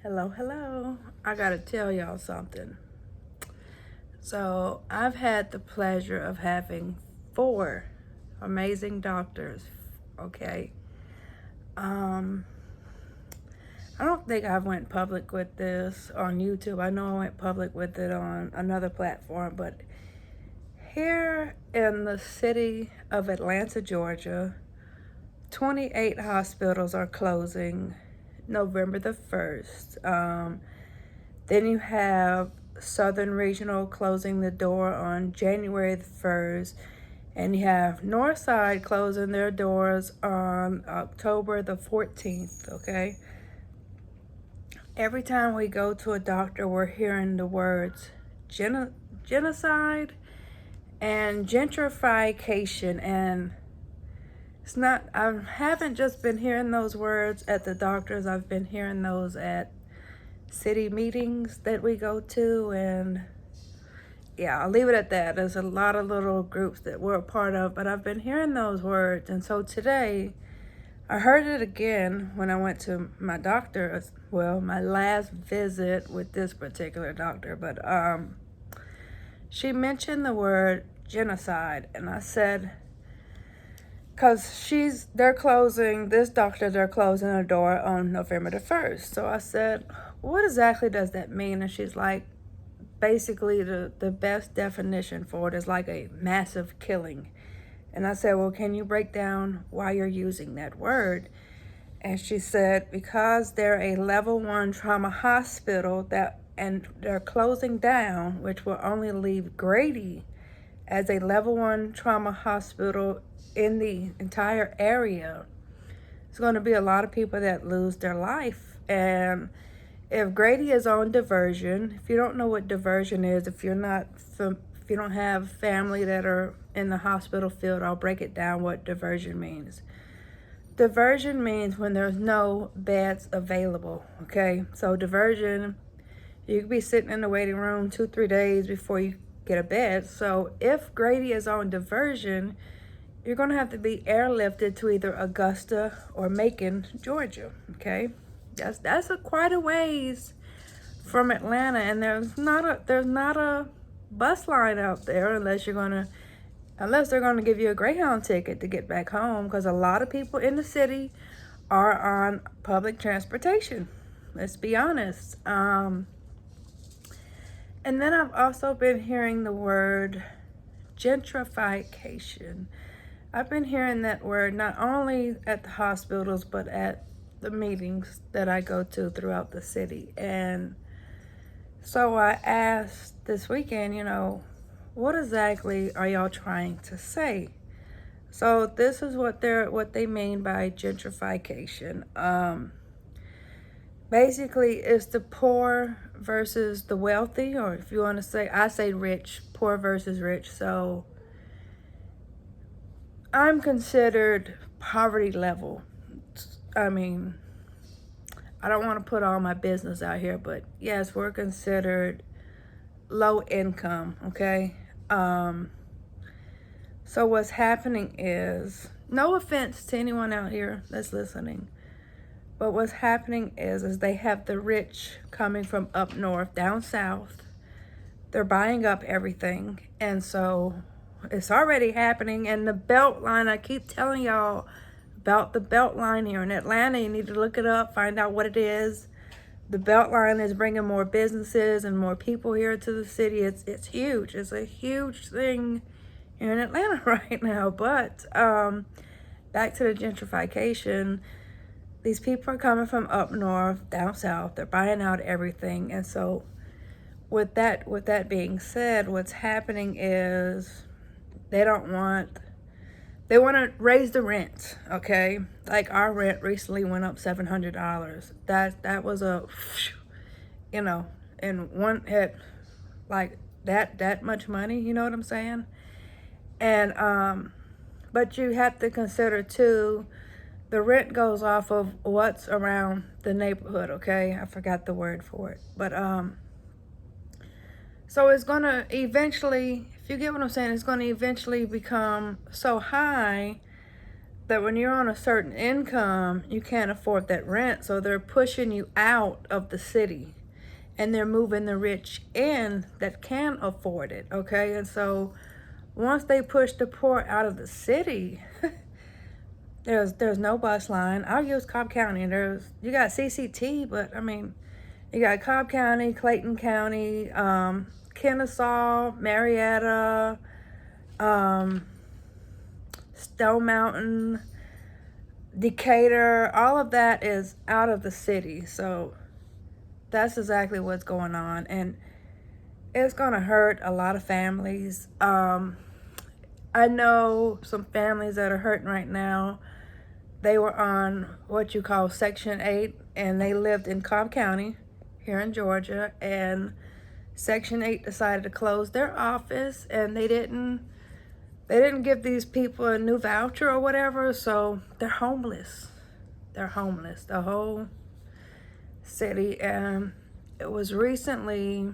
Hello. I gotta tell y'all something. So, I've had the pleasure of having 4 amazing doctors, okay? Um, I don't think I went public with this on YouTube. I know I went public with it on another platform, but here in the city of Atlanta, Georgia, 28 hospitals are closing November the 1st. Then you have Southern Regional closing the door on January the 1st. And you have Northside closing their doors on October the 14th, okay? Every time we go to a doctor, we're hearing the words genocide and gentrification. And it's not, I haven't just been hearing those words at the doctors, I've been hearing those at city meetings that we go to, and yeah, I'll leave it at that. There's a lot of little groups that we're a part of, but I've been hearing those words. And so today, I heard it again when I went to my doctor. Well, my last visit with this particular doctor, but she mentioned the word genocide, and I said, because they're closing the door on November the 1st. So I said, what exactly does that mean? And she's like, basically the best definition for it is like a massive killing. And I said, well, can you break down why you're using that word? And she said, because they're a level 1 trauma hospital and they're closing down, which will only leave Grady as a level 1 trauma hospital in the entire area. There's going to be a lot of people that lose their life. And if Grady is on diversion, if you don't know what diversion is, if you don't have family that are in the hospital field, I'll break it down what diversion means. Diversion means when there's no beds available, okay? So diversion, you could be sitting in the waiting room 2-3 days before you get a bed. So if Grady is on diversion, you're going to have to be airlifted to either Augusta or Macon, Georgia, okay? That's quite a ways from Atlanta, and there's not a bus line out there unless they're gonna give you a Greyhound ticket to get back home, because a lot of people in the city are on public transportation. Let's be honest. And then I've also been hearing the word gentrification. I've been hearing that word not only at the hospitals, but at the meetings that I go to throughout the city. And so I asked this weekend, what exactly are y'all trying to say? So this is what they mean by gentrification. Basically, it's the poor versus the wealthy, or if you want to say, I say rich, poor versus rich. So I'm considered poverty level. I mean, I don't want to put all my business out here, but yes, we're considered low income, okay? So what's happening is, no offense to anyone out here that's listening, but what's happening is they have the rich coming from up north, down south. They're buying up everything, and so it's already happening. And the belt line, I keep telling y'all about the belt line here in Atlanta. You need to look it up, find out what it is. The belt line is bringing more businesses and more people here to the city. It's huge. It's a huge thing here in Atlanta right now. But back to the gentrification. These people are coming from up north, down south. They're buying out everything. And so with that being said, what's happening is they want to raise the rent, okay? Like our rent recently went up $700. That was and one had like that much money, you know what I'm saying? And but you have to consider too, the rent goes off of what's around the neighborhood, okay? I forgot the word for it. But so it's gonna eventually, if you get what I'm saying, it's gonna eventually become so high that when you're on a certain income, you can't afford that rent. So they're pushing you out of the city and they're moving the rich in that can afford it. Okay. And so once they push the poor out of the city, there's no bus line. I'll use Cobb County. You got CCT, but I mean, you got Cobb County, Clayton County, Kennesaw, Marietta, Stone Mountain, Decatur, all of that is out of the city. So that's exactly what's going on. And it's going to hurt a lot of families. I know some families that are hurting right now. They were on what you call Section 8, and they lived in Cobb County here in Georgia. And Section 8 decided to close their office, and they didn't give these people a new voucher or whatever, so they're homeless. They're homeless, the whole city. And it was recently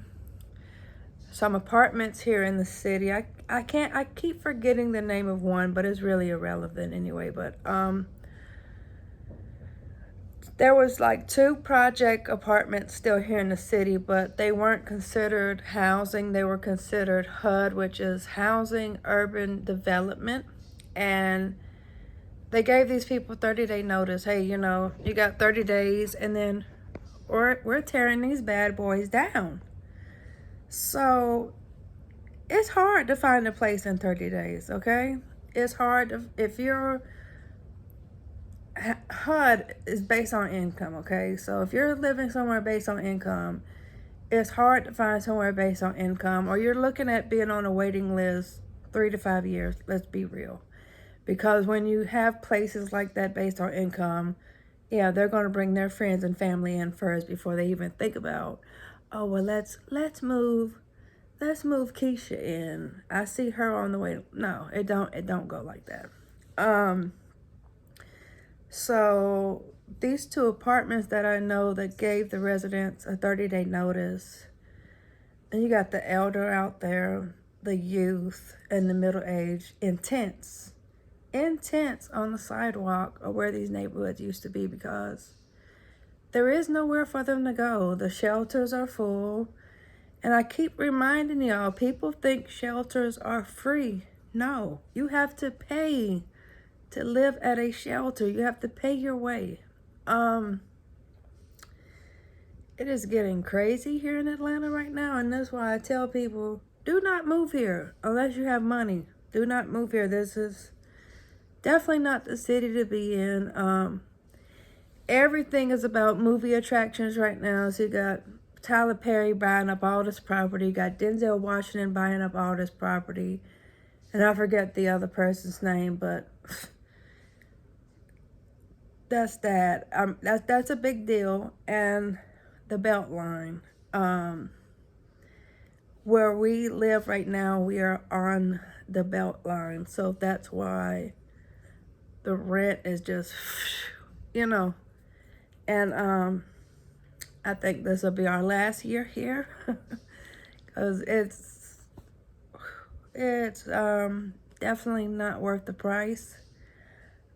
some apartments here in the city. I keep forgetting the name of one, but it's really irrelevant anyway. But there was like 2 project apartments still here in the city, but they weren't considered housing. They were considered HUD, which is Housing Urban Development. And they gave these people 30-day notice. Hey, you got 30 days, and then we're tearing these bad boys down. So it's hard to find a place in 30 days, okay? It's hard if you're HUD is based on income, okay? So if you're living somewhere based on income, it's hard to find somewhere based on income, or you're looking at being on a waiting list 3 to 5 years. Let's be real. Because when you have places like that based on income, yeah, they're going to bring their friends and family in first before they even think about, oh, well, let's move Keisha in. I see her on the way. No, it don't go like that. So these 2 apartments that I know that gave the residents a 30-day notice, and you got the elder out there, the youth, and the middle age, intense on the sidewalk of where these neighborhoods used to be, because there is nowhere for them to go. The shelters are full. And I keep reminding y'all, people think shelters are free. No, you have to pay to live at a shelter. You have to pay your way. It is getting crazy here in Atlanta right now, and that's why I tell people, do not move here unless you have money. Do not move here. This is definitely not the city to be in. Everything is about movie attractions right now. So you got Tyler Perry buying up all this property. You got Denzel Washington buying up all this property. And I forget the other person's name, but that's that. That's a big deal. And the Beltline. Where we live right now, we are on the Beltline. So that's why the rent is just, And I think this will be our last year here, because it's definitely not worth the price.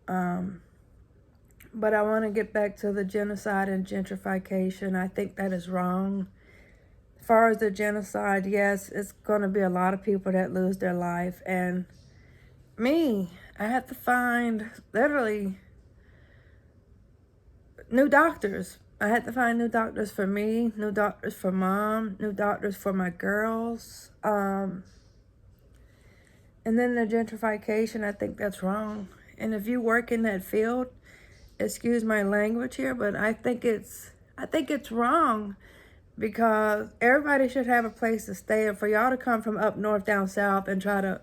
But I want to get back to the genocide and gentrification. I think that is wrong. As far as the genocide, yes, it's going to be a lot of people that lose their life. And me, I had to find literally new doctors. I had to find new doctors for me, new doctors for mom, new doctors for my girls. And then the gentrification, I think that's wrong. And if you work in that field, excuse my language here, but I think it's wrong, because everybody should have a place to stay. And for y'all to come from up north down south and try to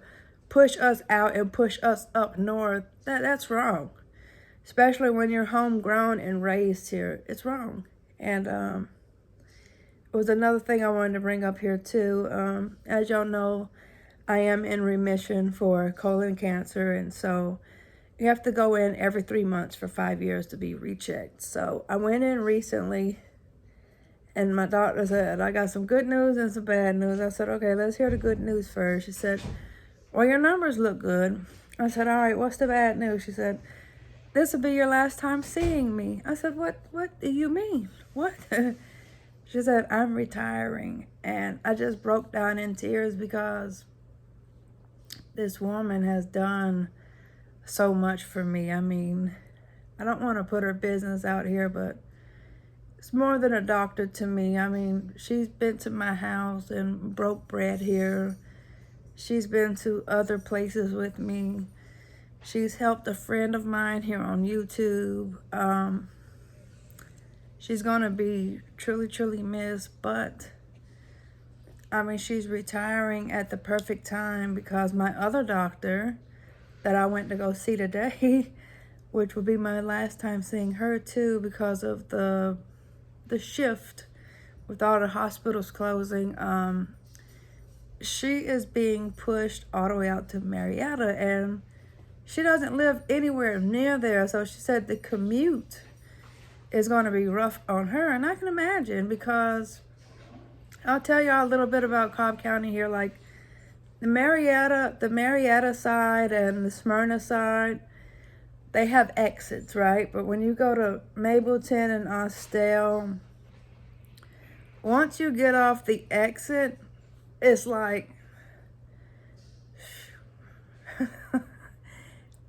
push us out and push us up north, that's wrong. Especially when you're homegrown and raised here. It's wrong. And it was another thing I wanted to bring up here too. As y'all know, I am in remission for colon cancer. And so you have to go in every 3 months for 5 years to be rechecked. So I went in recently, and my doctor said, I got some good news and some bad news. I said, okay, let's hear the good news first. She said, well, your numbers look good. I said, all right, what's the bad news? She said, this will be your last time seeing me. I said, what do you mean? What? She said, I'm retiring. And I just broke down in tears because this woman has done so much for me. I mean, I don't want to put her business out here, but it's more than a doctor to me. I mean, she's been to my house and broke bread here. She's been to other places with me. She's helped a friend of mine here on YouTube. She's going to be truly, truly missed. But, I mean, she's retiring at the perfect time because my other doctor that I went to go see today, which will be my last time seeing her too because of the shift with all the hospitals closing. She is being pushed all the way out to Marietta, and she doesn't live anywhere near there. So she said the commute is going to be rough on her. And I can imagine, because I'll tell y'all a little bit about Cobb County here. Like the Marietta side and the Smyrna side, they have exits, right? But when you go to Mableton and Austell, once you get off the exit, it's like,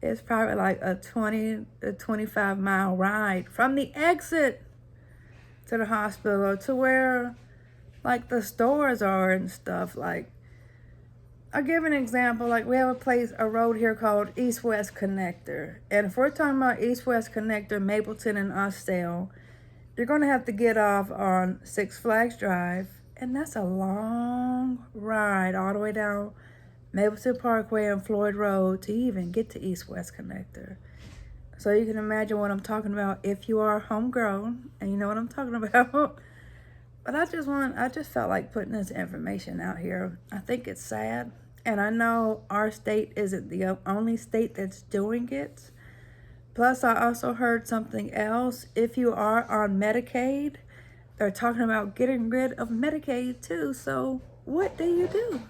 it's probably like a 20 to 25 mile ride from the exit to the hospital to where like the stores are and stuff. Like, I'll give an example. Like, we have a road here called East-West Connector. And if we're talking about East-West Connector, Mapleton and Austell, you're going to have to get off on Six Flags Drive. And that's a long ride all the way down Mapleton Parkway and Floyd Road to even get to East-West Connector. So you can imagine what I'm talking about if you are homegrown and you know what I'm talking about. But I just felt like putting this information out here. I think it's sad. And I know our state isn't the only state that's doing it. Plus, I also heard something else. If you are on Medicaid, they're talking about getting rid of Medicaid too. So what do you do?